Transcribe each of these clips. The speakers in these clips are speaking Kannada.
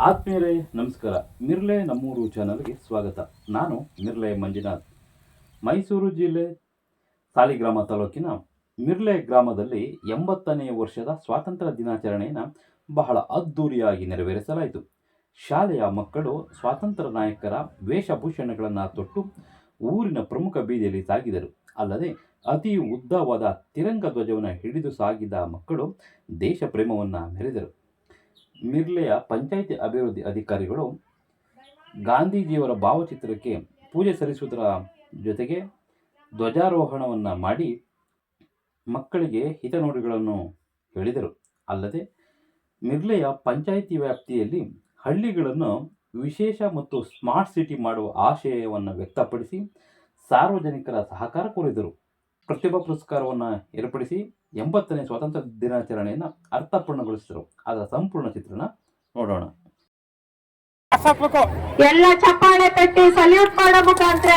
ಆತ್ಮೀಯರೇ ನಮಸ್ಕಾರ. ಮಿರ್ಲೆ ನಮ್ಮೂರು ಚಾನಲ್ಗೆ ಸ್ವಾಗತ. ನಾನು ಮಿರ್ಲೆ ಮಂಜುನಾಥ್. ಮೈಸೂರು ಜಿಲ್ಲೆ ಸಾಲಿಗ್ರಾಮ ತಾಲೂಕಿನ ಮಿರ್ಲೆ ಗ್ರಾಮದಲ್ಲಿ 80ನೇ ವರ್ಷದ ಸ್ವಾತಂತ್ರ್ಯ ದಿನಾಚರಣೆಯನ್ನು ಬಹಳ ಅದ್ಧೂರಿಯಾಗಿ ನೆರವೇರಿಸಲಾಯಿತು. ಶಾಲೆಯ ಮಕ್ಕಳು ಸ್ವಾತಂತ್ರ್ಯ ನಾಯಕರ ವೇಷಭೂಷಣಗಳನ್ನು ತೊಟ್ಟು ಊರಿನ ಪ್ರಮುಖ ಬೀದಿಯಲ್ಲಿ ಸಾಗಿದರು. ಅಲ್ಲದೆ ಅತಿ ಉದ್ದವಾದ ತಿರಂಗ ಧ್ವಜವನ್ನು ಹಿಡಿದು ಸಾಗಿದ ಮಕ್ಕಳು ದೇಶ ಪ್ರೇಮವನ್ನು ಮೆರೆದರು. ಮಿರ್ಲೆಯ ಪಂಚಾಯಿತಿ ಅಭಿವೃದ್ಧಿ ಅಧಿಕಾರಿಗಳು ಗಾಂಧೀಜಿಯವರ ಭಾವಚಿತ್ರಕ್ಕೆ ಪೂಜೆ ಸಲ್ಲಿಸುವುದರ ಜೊತೆಗೆ ಧ್ವಜಾರೋಹಣವನ್ನು ಮಾಡಿ ಮಕ್ಕಳಿಗೆ ಹಿತನುಡಿಗಳನ್ನು ಹೇಳಿದರು. ಅಲ್ಲದೆ ಮಿರ್ಲೆಯ ಪಂಚಾಯಿತಿ ವ್ಯಾಪ್ತಿಯಲ್ಲಿ ಹಳ್ಳಿಗಳನ್ನು ವಿಶೇಷ ಮತ್ತು ಸ್ಮಾರ್ಟ್ ಸಿಟಿ ಮಾಡುವ ಆಶಯವನ್ನು ವ್ಯಕ್ತಪಡಿಸಿ ಸಾರ್ವಜನಿಕರ ಸಹಕಾರ ಕೋರಿದರು. ಪ್ರತಿಭಾ ಪುರಸ್ಕಾರವನ್ನು ಏರ್ಪಡಿಸಿ 80ನೇ ಸ್ವಾತಂತ್ರ್ಯ ದಿನಾಚರಣೆಯನ್ನು ಅರ್ಥಪೂರ್ಣಗೊಳಿಸಿದರು. ಅದರ ಸಂಪೂರ್ಣ ಚಿತ್ರಣ ನೋಡೋಣ. ಎಲ್ಲ ಚಪ್ಪಾಳೆ ತಟ್ಟಿ ಸಲ್ಯೂಟ್ ಮಾಡೋ ಮುಖಾಂತರ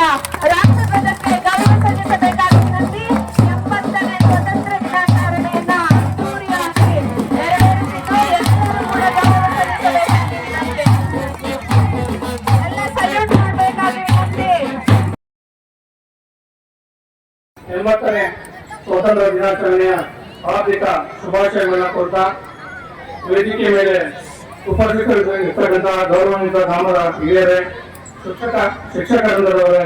ರಾಷ್ಟ್ರಧ್ವಜಕ್ಕೆ ಗೌರವ ಸಲ್ಲಿಸಬೇಕಾಗಿ 80ನೇ ಸ್ವಾತಂತ್ರ್ಯ ದಿನಾಚರಣೆಯನ್ನ ಅದ್ದೂರಿಯಾಗಿ ನೆರವೇರಿಸಿದ್ದು ಎಲ್ಲರೂ ಕೂಡ ಗೌರವ ಸಲ್ಲಿಸಬೇಕಾಗಿ ಎಲ್ಲ ಸಲ್ಯೂಟ್ ಮಾಡಬೇಕಾಗಿ ವಿನಂತಿ. 80ನೇ ಸ್ವಾತಂತ್ರ್ಯ ದಿನಾಚರಣೆಯ ಹಾರ್ದಿಕ ಶುಭಾಶಯಗಳನ್ನು ಕೊಡ್ತಾ ವೇದಿಕೆ ಮೇಲೆ ಉಪಸ್ಥಿತರಿರ್ತಕ್ಕಂತಹ ಗೌರವಾನ್ವಿತ ಗ್ರಾಮದ ಹಿರಿಯರೇ, ಶಿಕ್ಷಕರವರೇ,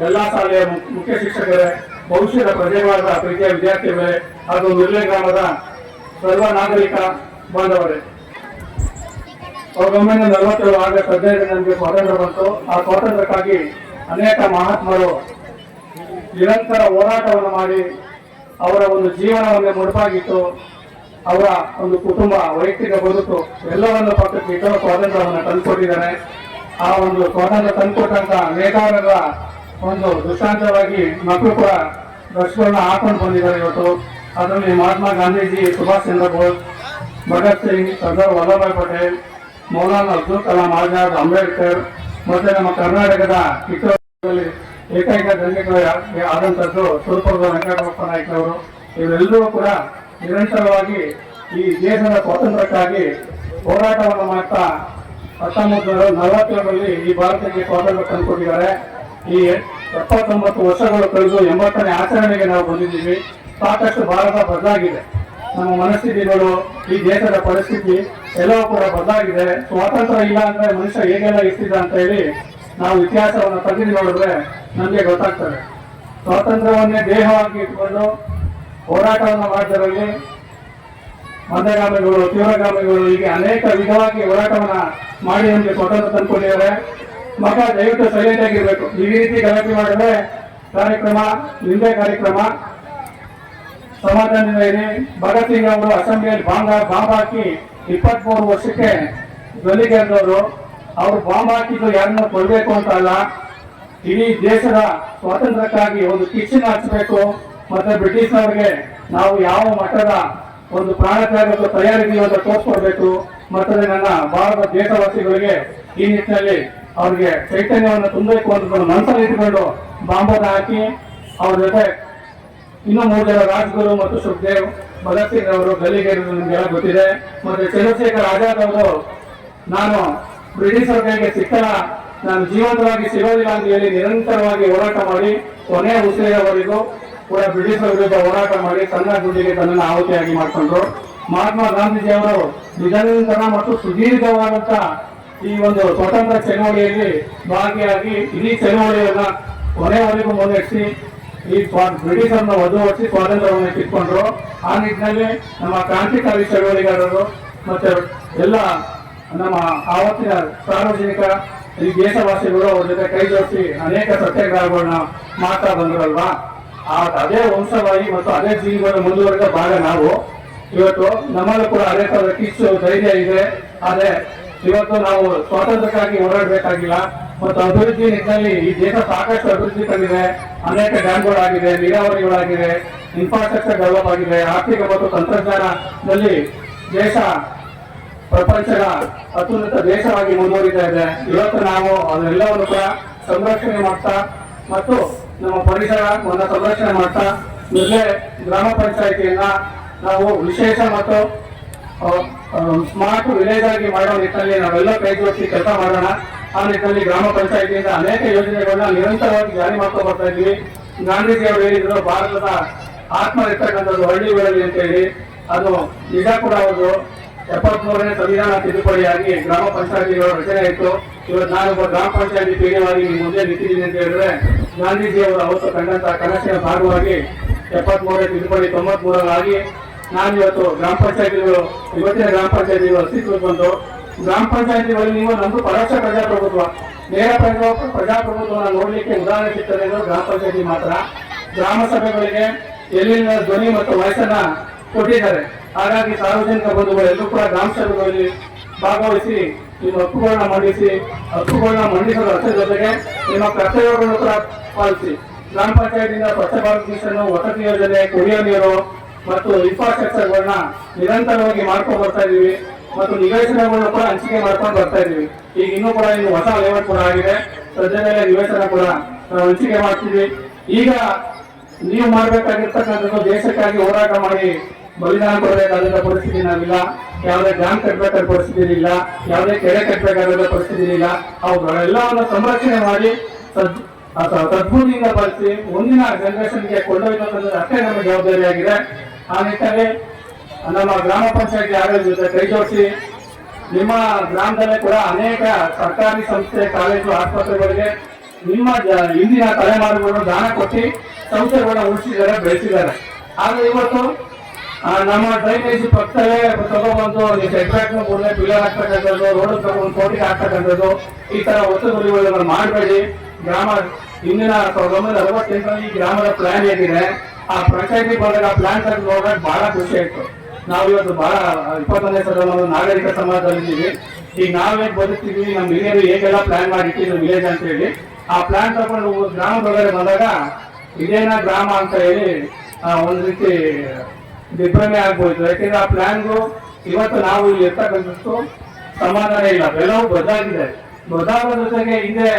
ಎಲ್ಲಾ ಶಾಲೆಯ ಮುಖ್ಯ ಶಿಕ್ಷಕರೇ, ಭವಿಷ್ಯದ ಪ್ರಜೆಗಳಾದ ಪ್ರೀತಿಯ ವಿದ್ಯಾರ್ಥಿಗಳೇ ಹಾಗೂ ಮಿರ್ಲೆ ಗ್ರಾಮದ ಸರ್ವ ನಾಗರಿಕ ಬಾಂಧವರೇ, 1947 ಆಗಸ್ಟ್ 15 ನಮಗೆ ಸ್ವಾತಂತ್ರ್ಯ ಬಂತು. ಆ ಸ್ವಾತಂತ್ರ್ಯಕ್ಕಾಗಿ ಅನೇಕ ಮಹಾತ್ಮರು ನಿರಂತರ ಹೋರಾಟವನ್ನು ಮಾಡಿ ಅವರ ಒಂದು ಜೀವನವನ್ನು ಮುಡುಪಾಗಿಟ್ಟು ಅವರ ಒಂದು ಕುಟುಂಬ, ವೈಯಕ್ತಿಕ ಬದುಕು ಎಲ್ಲವನ್ನು ಪಕ್ಕಕ್ಕಿಟ್ಟು ಸ್ವಾತಂತ್ರ್ಯವನ್ನು ತಂದುಕೊಟ್ಟಿದ್ದಾರೆ. ಆ ಒಂದು ಸ್ವಾತಂತ್ರ್ಯ ತಂದುಕೊಟ್ಟಂತ ನೇತಾರರ ಒಂದು ದೃಷ್ಟಾಂತವಾಗಿ ಮಕ್ಕಳು ಕೂಡ ಡ್ರೆಸ್ಗಳನ್ನ ಹಾಕೊಂಡು ಬಂದಿದ್ದಾರೆ ಇವತ್ತು. ಅದರಲ್ಲಿ ಮಹಾತ್ಮ ಗಾಂಧೀಜಿ, ಸುಭಾಷ್ ಚಂದ್ರ ಬೋಸ್, ಭಗತ್ ಸಿಂಗ್, ಸರ್ದಾರ್ ವಲ್ಲಭಾಯ್ ಪಟೇಲ್, ಮೌಲಾನಾ ಅಬ್ದುಲ್ ಕಲಾಂ ಆಜಾದ್, ಅಂಬೇಡ್ಕರ್ ಮತ್ತೆ ನಮ್ಮ ಕರ್ನಾಟಕದ ಕಿತ್ತೂರಲ್ಲಿ ಏಕೈಕ ದಂಗೆಗಳು ಆದಂಥದ್ದು ಸುರಪುರದ ವೆಂಕಟರಮಣ ನಾಯ್ಕರವರು. ಇವರೆಲ್ಲರೂ ಕೂಡ ನಿರಂತರವಾಗಿ ಈ ದೇಶದ ಸ್ವಾತಂತ್ರ್ಯಕ್ಕಾಗಿ ಹೋರಾಟವನ್ನು ಮಾಡ್ತಾ 1947ರಲ್ಲಿ ಈ ಭಾರತಕ್ಕೆ ಸ್ವಾತಂತ್ರ್ಯ ತಂದುಕೊಟ್ಟಿದ್ದಾರೆ. ಈ 79 ವರ್ಷಗಳು ಕಳೆದು 80ನೇ ಆಚರಣೆಗೆ ನಾವು ಬಂದಿದ್ದೀವಿ. ಸಾಕಷ್ಟು ಭಾರತ ಬದಲಾಗಿದೆ. ನಮ್ಮ ಮನಸ್ಥಿತಿಗಳು, ಈ ದೇಶದ ಪರಿಸ್ಥಿತಿ ಎಲ್ಲವೂ ಕೂಡ ಬದಲಾಗಿದೆ. ಸ್ವಾತಂತ್ರ್ಯ ಇಲ್ಲ ಅಂದ್ರೆ ಮನುಷ್ಯ ಹೇಗೆಲ್ಲ ಇರ್ತಿದ್ದ ಅಂತ ಹೇಳಿ ನಾವು ಇತಿಹಾಸವನ್ನು ತೆಗೆದು ನೋಡಿದ್ರೆ ನಮಗೆ ಗೊತ್ತಾಗ್ತದೆ. ಸ್ವಾತಂತ್ರ್ಯವನ್ನೇ ದೇಹವಾಗಿ ಇಟ್ಕೊಂಡು ಹೋರಾಟವನ್ನು ಮಾಡಿದರಲ್ಲಿ ಮಂದಗಾಮಿಗಳು, ತೀವ್ರಗಾಮಿಗಳು ಹೀಗೆ ಅನೇಕ ವಿಧವಾಗಿ ಹೋರಾಟವನ್ನ ಮಾಡಿ ನಮಗೆ ಸ್ವಾತಂತ್ರ್ಯ ತಂದುಕೊಂಡಿದ್ದಾರೆ. ಮಗ ದಯವಿಟ್ಟು ಸೈಲೆಂಟ್ ಆಗಿರ್ಬೇಕು. ಈ ರೀತಿ ಗಲಾಟೆ ಮಾಡಿದ್ರೆ ಕಾರ್ಯಕ್ರಮ ನಿಂದೆ ಕಾರ್ಯಕ್ರಮ ಸಮಾಧಾನದಿಂದ ಇರಿ. ಭಗತ್ ಸಿಂಗ್ ಅವರು ಅಸೆಂಬ್ಲಿಯಲ್ಲಿ ಬಾಂಬ್ ಹಾಕಿ 23 ವರ್ಷಕ್ಕೆ ಗಲ್ಲಿಗೇರಿದವರು. ಅವರು ಬಾಂಬ್ ಹಾಕಿದ್ದು ಯಾರನ್ನ ಕೊಡಬೇಕು ಅಂತ ಅಲ್ಲ, ಇಡೀ ದೇಶದ ಸ್ವಾತಂತ್ರ್ಯಕ್ಕಾಗಿ ಒಂದು ಕಿಚ್ಚನ್ನು ಹಚ್ಚಬೇಕು. ಮತ್ತೆ ಬ್ರಿಟಿಷ್ನವರಿಗೆ ನಾವು ಯಾವ ಮಟ್ಟದ ಒಂದು ಪ್ರಾಣ ತ್ಯಾಗಕ್ಕೆ ತಯಾರಿದೀವಿ ಅಂತ ತೋರಿಸ್ಕೊಡ್ಬೇಕು. ಮತ್ತೆ ನನ್ನ ಭಾರತ ದೇಶವಾಸಿಗಳಿಗೆ ಈ ನಿಟ್ಟಿನಲ್ಲಿ ಅವ್ರಿಗೆ ಚೈತನ್ಯವನ್ನು ತುಂಬಬೇಕು ಅಂತ ಮನಸ್ಸಲ್ಲಿ ಇಟ್ಕೊಂಡು ಬಾಂಬನ್ನು ಹಾಕಿ ಅವ್ರ ಜೊತೆ ಇನ್ನೂ 3 ಜನ ರಾಜ್ಗುರು ಮತ್ತು ಸುಖದೇವ್, ಭಗತ್ ಸಿಂಗ್ ಅವರು ಗಲ್ಲಿಗೇರಿದ್ರು ನಿಮ್ಗೆಲ್ಲ ಗೊತ್ತಿದೆ. ಮತ್ತೆ ಚಂದ್ರಶೇಖರ್ ಆಜಾದ್ ಅವರು ನಾನು ಬ್ರಿಟಿಷರ ಕೈಗೆ ಸಿಕ್ಕಲ್ಲ, ನಾನು ಜೀವಂತವಾಗಿ ಸಿಗೋದಿಲ್ಲ ಅಂತ ಹೇಳಿ ನಿರಂತರವಾಗಿ ಹೋರಾಟ ಮಾಡಿ ಕೊನೆ ಉಸಿರಿನವರೆಗೂ ಕೂಡ ಬ್ರಿಟಿಷರ ವಿರುದ್ಧ ಹೋರಾಟ ಮಾಡಿ ತನ್ನ ದುಡ್ಡಿಗೆ ತನ್ನನ್ನು ಆಹುತಿಯಾಗಿ ಮಾಡಿಕೊಂಡ್ರು. ಮಹಾತ್ಮ ಗಾಂಧೀಜಿ ಅವರು ನಿರಂತರ ಮತ್ತು ಸುದೀರ್ಘವಾದಂತ ಈ ಒಂದು ಸ್ವತಂತ್ರ ಚಳವಳಿಯಲ್ಲಿ ಭಾಗಿಯಾಗಿ ಇಡೀ ಚಳವಳಿಯನ್ನ ಕೊನೆವರೆಗೂ ಮುನ್ನಡೆಸಿ ಈ ಬ್ರಿಟಿಷರನ್ನು ವಧುವರಿಸಿ ಸ್ವಾತಂತ್ರ್ಯವನ್ನು ಕಿತ್ಕೊಂಡ್ರು. ಆ ನಿಟ್ಟಿನಲ್ಲಿ ನಮ್ಮ ಕ್ರಾಂತಿಕಾರಿ ಚಳವಳಿಗಾರರು ಮತ್ತೆ ಎಲ್ಲ ನಮ್ಮ ಆವತ್ತಿನ ಸಾರ್ವಜನಿಕ ಈ ದೇಶವಾಸಿಗಳು ಅವ್ರ ಜೊತೆ ಕೈ ಜೋಡಿಸಿ ಅನೇಕ ಸತ್ಯಾಗ್ರಹಗಳನ್ನ ಮಾಡ್ತಾ ಬಂದ್ರಲ್ವಾ. ಅದೇ ವಂಶವಾಹಿ ಮತ್ತು ಅದೇ ಜೀವಿಗಳ ಮುಂದುವರೆದ ಭಾಗ ನಾವು. ಇವತ್ತು ನಮ್ಮಲ್ಲೂ ಕೂಡ ಅದೇ ತರದ ಕಿಚ್ಚು, ಧೈರ್ಯ ಇದೆ. ಆದ್ರೆ ಇವತ್ತು ನಾವು ಸ್ವಾತಂತ್ರ್ಯಕ್ಕಾಗಿ ಹೋರಾಡಬೇಕಾಗಿಲ್ಲ. ಮತ್ತು ಅಭಿವೃದ್ಧಿ ನಿಟ್ಟಿನಲ್ಲಿ ಈ ದೇಶ ಸಾಕಷ್ಟು ಅಭಿವೃದ್ಧಿ ಕಂಡಿದೆ. ಅನೇಕ ಡ್ಯಾಮ್ಗಳಾಗಿದೆ, ನೀರಾವರಿಗಳಾಗಿದೆ, ಇನ್ಫ್ರಾಸ್ಟ್ರಕ್ಚರ್ ಡೆವಲಪ್ ಆಗಿದೆ. ಆರ್ಥಿಕ ಮತ್ತು ತಂತ್ರಜ್ಞಾನದಲ್ಲಿ ದೇಶ ಪ್ರಪಂಚದ ಅತ್ಯುನ್ನತ ದೇಶವಾಗಿ ಮುಂದುವರಿತಾ ಇದೆ. ಇವತ್ತು ನಾವು ಅದೆಲ್ಲವನ್ನು ಕೂಡ ಸಂರಕ್ಷಣೆ ಮಾಡ್ತಾ ಮತ್ತು ನಮ್ಮ ಪರಿಸರವನ್ನು ಸಂರಕ್ಷಣೆ ಮಾಡ್ತಾ ಮಿರ್ಲೆ ಗ್ರಾಮ ಪಂಚಾಯಿತಿಯನ್ನ ನಾವು ವಿಶೇಷ ಮತ್ತು ಸ್ಮಾರ್ಟ್ ವಿಲೇಜ್ ಆಗಿ ಮಾಡೋ ನಿಟ್ಟಿನಲ್ಲಿ ನಾವೆಲ್ಲ ಕೈ ಜೋಡಿಸಿ ಕೆಲಸ ಮಾಡೋಣ. ಆ ನಿಟ್ಟಿನಲ್ಲಿ ಗ್ರಾಮ ಪಂಚಾಯತಿಯಿಂದ ಅನೇಕ ಯೋಜನೆಗಳನ್ನ ನಿರಂತರವಾಗಿ ಜಾರಿ ಮಾಡ್ಕೊಂಡು ಬರ್ತಾ ಇದ್ದೀವಿ. ಗಾಂಧೀಜಿ ಅವರು ಹೇಳಿದ್ರು, ಭಾರತದ ಆತ್ಮ ಇರ್ತಕ್ಕಂಥದ್ದು ಹಳ್ಳಿಗಳಲ್ಲಿ ಅಂತ ಹೇಳಿ. ಅದು ನಿಜ ಕೂಡ ಹೌದು. 73ನೇ ಸಂವಿಧಾನ ತಿದ್ದುಪಡಿಯಾಗಿ ಗ್ರಾಮ ಪಂಚಾಯತಿಗಳ ರಚನೆ ಆಯಿತು. ಇವತ್ತು ನಾನೊಬ್ಬ ಗ್ರಾಮ ಪಂಚಾಯತಿ ಪೀಡಿಯವಾಗಿ ನಿಮ್ಮ ಮುಂದೆ ನಿಂತಿದ್ದೀನಿ ಅಂತ ಹೇಳಿದ್ರೆ, ಗಾಂಧೀಜಿ ಅವರು ಅವತ್ತು ಕಂಡಂತ ಕನಸಿನ ಭಾಗವಾಗಿ 73ನೇ ತಿದ್ದುಪಡಿ 93ರಲ್ಲಿ ನಾನು ಇವತ್ತು ಗ್ರಾಮ ಪಂಚಾಯತಿಗಳು, ಇವತ್ತಿನ ಗ್ರಾಮ ಪಂಚಾಯತಿಗಳು ಅಸ್ತಿತ್ವಕ್ಕೆ ಬಂದು, ಗ್ರಾಮ ಪಂಚಾಯತಿಗಳಲ್ಲಿ ನೀವು ನಮ್ದು ಪರೋಕ್ಷ ಪ್ರಜಾಪ್ರಭುತ್ವ, ನೇರ ಪ್ರಜಾಪ್ರಭುತ್ವವನ್ನು ನೋಡ್ಲಿಕ್ಕೆ ಉದಾಹರಣೆ ಸಿಗ್ತದೆ ಗ್ರಾಮ ಪಂಚಾಯತಿ ಮಾತ್ರ. ಗ್ರಾಮ ಸಭೆಗಳಿಗೆ ಎಲ್ಲಿನ ಧ್ವನಿ ಮತ್ತು ವಯಸ್ಸನ್ನ ಕೊಟ್ಟಿದ್ದಾರೆ. ಹಾಗಾಗಿ ಸಾರ್ವಜನಿಕ ಬಂಧುಗಳು ಎಲ್ಲರೂ ಕೂಡ ಗ್ರಾಮ ಸಭೆಗಳಲ್ಲಿ ಭಾಗವಹಿಸಿ ನಿಮ್ಮ ಹಕ್ಕುಗಳನ್ನ ಮಂಡಿಸೋದ್ರ ಅಷ್ಟೇ ಜೊತೆಗೆ ನಿಮ್ಮ ಕರ್ತವ್ಯಗಳನ್ನು ಕೂಡ ಪಾಲಿಸಿ. ಗ್ರಾಮ ಪಂಚಾಯತಿಯಿಂದ ಸ್ವಚ್ಛ ಭಾರತ್ ಮಿಷನ್, ವಸತಿ ಯೋಜನೆ, ಕುಡಿಯೋ ನೀರು ಮತ್ತು ಇನ್ಫ್ರಾಸ್ಟ್ರಕ್ಚರ್ಗಳನ್ನ ನಿರಂತರವಾಗಿ ಮಾಡ್ಕೊಂಡು ಬರ್ತಾ ಇದೀವಿ ಮತ್ತು ನಿವೇಶನಗಳನ್ನ ಕೂಡ ಹಂಚಿಕೆ ಮಾಡ್ಕೊಂಡು ಬರ್ತಾ ಇದೀವಿ. ಈಗ ಇನ್ನೂ ಕೂಡ ಇನ್ನು ಹೊಸ ಲೇಔಟ್ ಕೂಡ ಆಗಿದೆ. ಸದ್ಯದಲ್ಲೇ ನಿವೇಶನ ಕೂಡ ನಾವು ಹಂಚಿಕೆ ಮಾಡ್ತೀವಿ. ಈಗ ನೀವು ಮಾಡ್ಬೇಕಾಗಿರ್ತಕ್ಕಂಥದ್ದು ದೇಶಕ್ಕಾಗಿ ಹೋರಾಟ ಮಾಡಿ ಬಲಿದಾನ ಕೊಡಬೇಕಾದ ಪರಿಸ್ಥಿತಿ ನಾವಿಲ್ಲ. ಯಾವುದೇ ಡ್ಯಾಮ್ ಕಟ್ಟಬೇಕಾದ ಪರಿಸ್ಥಿತಿ ಇಲ್ಲ, ಯಾವುದೇ ಕೆರೆ ಕಟ್ಟಬೇಕಾದ ಪರಿಸ್ಥಿತಿ ಇಲ್ಲ. ಅವುಗಳೆಲ್ಲವನ್ನು ಸಂರಕ್ಷಣೆ ಮಾಡಿ ಸದ್ಬುದ್ಧಿಯಿಂದ ಬಳಸಿ ಮುಂದಿನ ಜನರೇಷನ್ಗೆ ಕೊಂಡೊಯ್ಯಬೇಕನ್ನೋದು ಅಷ್ಟೇ ನಮ್ಮ ಜವಾಬ್ದಾರಿಯಾಗಿದೆ. ಆ ನಿಟ್ಟಿನಲ್ಲಿ ನಮ್ಮ ಗ್ರಾಮ ಪಂಚಾಯತಿ ಆಡಳಿತ ಜೊತೆ ಕೈ ಜೋಡಿಸಿ ನಿಮ್ಮ ಗ್ರಾಮದಲ್ಲೇ ಕೂಡ ಅನೇಕ ಸರ್ಕಾರಿ ಸಂಸ್ಥೆ, ಕಾಲೇಜು, ಆಸ್ಪತ್ರೆಗಳಿಗೆ ನಿಮ್ಮ ಹಿಂದಿನ ತಲೆಮಾರುಗಳನ್ನು ದಾನ ಕೊಟ್ಟು ಸಂಸ್ಥೆಗಳನ್ನ ಉಳಿಸಿದ್ದಾರೆ, ಬೆಳೆಸಿದ್ದಾರೆ. ಆದ್ರೆ ಇವತ್ತು ನಮ್ಮ ಡ್ರೈನೇಜ್ ಪಕ್ಕದಲ್ಲೇ ತಗೊಬಂದು ಸೆಟ್ಬ್ಯಾಕ್ ಕೂಡಲೇ ಪಿಲ್ಲರ್ ಹಾಕ್ತಕ್ಕಂಥದ್ದು, ರೋಡ್ ತಗೊಂಡು ಕೋಟಿಗೆ ಹಾಕ್ತಕ್ಕಂಥದ್ದು, ಈ ತರ ಒತ್ತುವರಿಗಳನ್ನು ಮಾಡಬೇಡಿ. ಗ್ರಾಮ ಹಿಂದಿನ 1968ರಲ್ಲಿ ಈ ಗ್ರಾಮದ ಪ್ಲಾನ್ ಏನಿದೆ, ಆ ಪಂಚಾಯತಿ ಬಂದಾಗ ಪ್ಲಾನ್ ತೆಗೆದು ನೋಡಿದಾಗ ಬಹಳ ಖುಷಿ ಆಯ್ತು. ನಾವು ಇವತ್ತು ಬಹಳ 21ನೇ ಶತಮಾನದ ನಾಗರಿಕ ಸಮಾಜದಲ್ಲಿದ್ದೀವಿ. ಈಗ ನಾವೇ ಬದುಕ್ತಿದ್ವಿ, ನಮ್ಮ ಹಿರಿಯರು ಹೇಗೆಲ್ಲ ಪ್ಲಾನ್ ಮಾಡಿಟ್ಟಿದ್ರು ವಿಲೇಜ್ ಅಂತ ಹೇಳಿ. ಆ ಪ್ಲಾನ್ ತಗೊಂಡು ಗ್ರಾಮದೊಳಗಡೆ ಬಂದಾಗ ಇದೇನಾ ಗ್ರಾಮ ಅಂತ ಹೇಳಿ ಒಂದ್ ರೀತಿ ದಿಗ್ಭ್ರಮೆ ಆಗ್ಬೋಯ್ತು. ಯಾಕೆಂದ್ರೆ ಆ ಪ್ಲಾನ್ಗೂ ಇವತ್ತು ನಾವು ಇಲ್ಲಿ ಇರ್ತಕ್ಕಂಥದ್ದು ಸಮಾಧಾನ ಇಲ್ಲ. ಎಲ್ಲವೂ ಬದಲಾಗಿದೆ. ಬದಲಾದ ಜೊತೆಗೆ ಹಿಂದೆ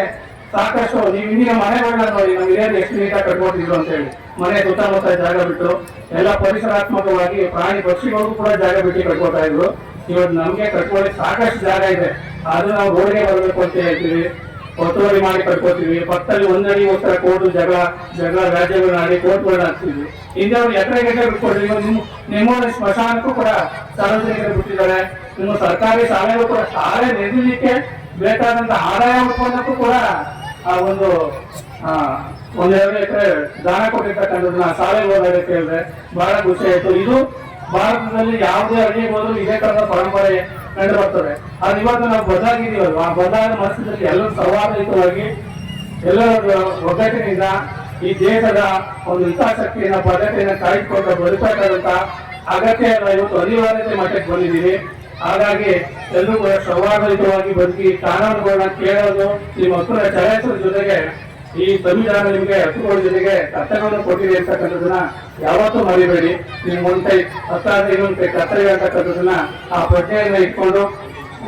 ಸಾಕಷ್ಟು ನೀವು ಹಿಂದಿನ ಮನೆಗಳನ್ನ ನೋಡಿ, ನಮ್ಮ ಹಿರಿಯರು ಎಷ್ಟು ನೀಟಾಗಿ ಕಟ್ಕೊಟ್ಟಿದ್ರು ಅಂತ ಹೇಳಿ. ಮನೆ ಸುತ್ತಮುತ್ತ ಜಾಗ ಬಿಟ್ಟು ಎಲ್ಲ ಪರಿಸರಾತ್ಮಕವಾಗಿ ಪ್ರಾಣಿ ಪಕ್ಷಿಗಳಿಗೂ ಕೂಡ ಜಾಗ ಬಿಟ್ಟು ಕಟ್ಕೊತಾ ಇದ್ರು. ಇವತ್ತು ನಮ್ಗೆ ಕಟ್ಕೊಳ್ಳಿಕ್ಕೆ ಸಾಕಷ್ಟು ಜಾಗ ಇದೆ. ಅದು ನಾವು ರೋಡ್ಗೆ ಬರಬೇಕು ಅಂತ ಹೇಳ್ತೀವಿ, ಒತ್ತುವರಿ ಮಾಡಿ ಕಟ್ಕೋತೀವಿ. ಪಕ್ಕದಲ್ಲಿ ಒಂದಡಿಗೋಸ್ಕರ ಕೋರ್ಟು ಜಗಳ ರಾಜ್ಯಗಳನ್ನ ಆಡಿ ಕೋರ್ಟ್ಗಳನ್ನ ಹಾಕ್ತಿದ್ವಿ. ಹಿಂದೆ ಅವ್ರು ಎಕರೆ ಬಿಟ್ಕೊಡ್ರಿ. ನಿಮ್ಮ ಸ್ಮಶಾನಕ್ಕೂ ಕೂಡ ಸಾರ್ವಜನಿಕರು ಬಿಟ್ಟಿದ್ದಾರೆ. ನಿಮ್ಮ ಸರ್ಕಾರಿ ಶಾಲೆಗಳು ಕೂಡ ಶಾಲೆ ನಿರ್ಮಿಸಲಿಕ್ಕೆ ಬೇಕಾದಂತ ಆದಾಯ ಉತ್ಪನ್ನಕ್ಕೂ ಕೂಡ ಒಂದೆರಡು ಎಕರೆ ದಾನ ಕೊಟ್ಟಿರ್ತಕ್ಕಂಥದ್ದನ್ನ ಶಾಲೆಗೆ ಹೋದಾಗ ಕೇಳಿದ್ರೆ ಬಹಳ ಖುಷಿ ಆಯ್ತು. ಇದು ಭಾರತದಲ್ಲಿ ಯಾವುದೇ ಹಳ್ಳಿಗೆ ಹೋದ್ರು ಇದೇ ತರದ ಪರಂಪರೆ ಕಂಡು ಬರ್ತದೆ. ಅದು ಇವತ್ತು ನಾವು ಬದಲಾಗಿದ್ದೀವಲ್ವ, ಆ ಬದಲಾದ ಮನಸ್ಸಿನಲ್ಲಿ ಎಲ್ಲರೂ ಸೌಹಾರ್ದಯುತವಾಗಿ ಎಲ್ಲರ ಒಗ್ಗಟ್ಟಿನಿಂದ ಈ ದೇಶದ ಒಂದು ಹಿತಾಸಕ್ತಿಯನ್ನ ಪದ್ಧತಿಯನ್ನ ಕಾಯ್ದುಕೊಂಡು ಬದುಕಬೇಕಾದಂತ ಅಗತ್ಯ ಇವತ್ತು ಅನಿವಾರ್ಯತೆ ಮಟ್ಟಕ್ಕೆ ಬಂದಿದ್ದೀವಿ. ಹಾಗಾಗಿ ಎಲ್ಲರೂ ಕೂಡ ಸೌಹಾರ್ದಯುತವಾಗಿ ಬದುಕಿ ಕಾನೂನುಗಳನ್ನ ಕೇಳೋದು, ನಿಮ್ಮ ಹಕ್ಕುಗಳ ಚಲಾಯಿಸೋದ್ರ ಜೊತೆಗೆ ಈ ಸಂವಿಧಾನ ನಿಮಗೆ ಹಕ್ಕುಗಳ ಜೊತೆಗೆ ಕರ್ತವ್ಯವನ್ನು ಕೊಟ್ಟಿದೆ ಅಂತಕ್ಕಂಥದ್ದನ್ನ ಯಾವತ್ತೂ ಮರಿಬೇಡಿ. ನಿಮ್ಗೆ ಒಂದ್ ಕೈ ಹತ್ತಾದ್ರೆ ಇನ್ನೊಂದ್ ಕೈ ಕರ್ತವ್ಯ ಅಂತಕ್ಕಂಥದ್ದನ್ನ ಆ ಪ್ರಜ್ಞೆಯನ್ನ ಇಟ್ಕೊಂಡು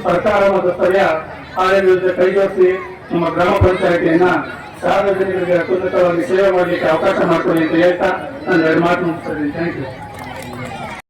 ಸರ್ಕಾರ ಮತ್ತು ಸ್ಥಳೀಯ ಆಡಳಿತ ಜೊತೆ ಕೈ ಜೋಡಿಸಿ ನಮ್ಮ ಗ್ರಾಮ ಪಂಚಾಯತಿಯನ್ನ ಸಾರ್ವಜನಿಕರಿಗೆ ಅತ್ಯುನ್ನತವಾಗಿ ಸೇವೆ ಮಾಡಲಿಕ್ಕೆ ಅವಕಾಶ ಮಾಡ್ಕೊಳ್ಳಿ ಅಂತ ಹೇಳ್ತಾ ನಾನು 2 ಮಾತು ಮುಗಿಸ್ತಾ ಇದ್ದೀನಿ. Thank you.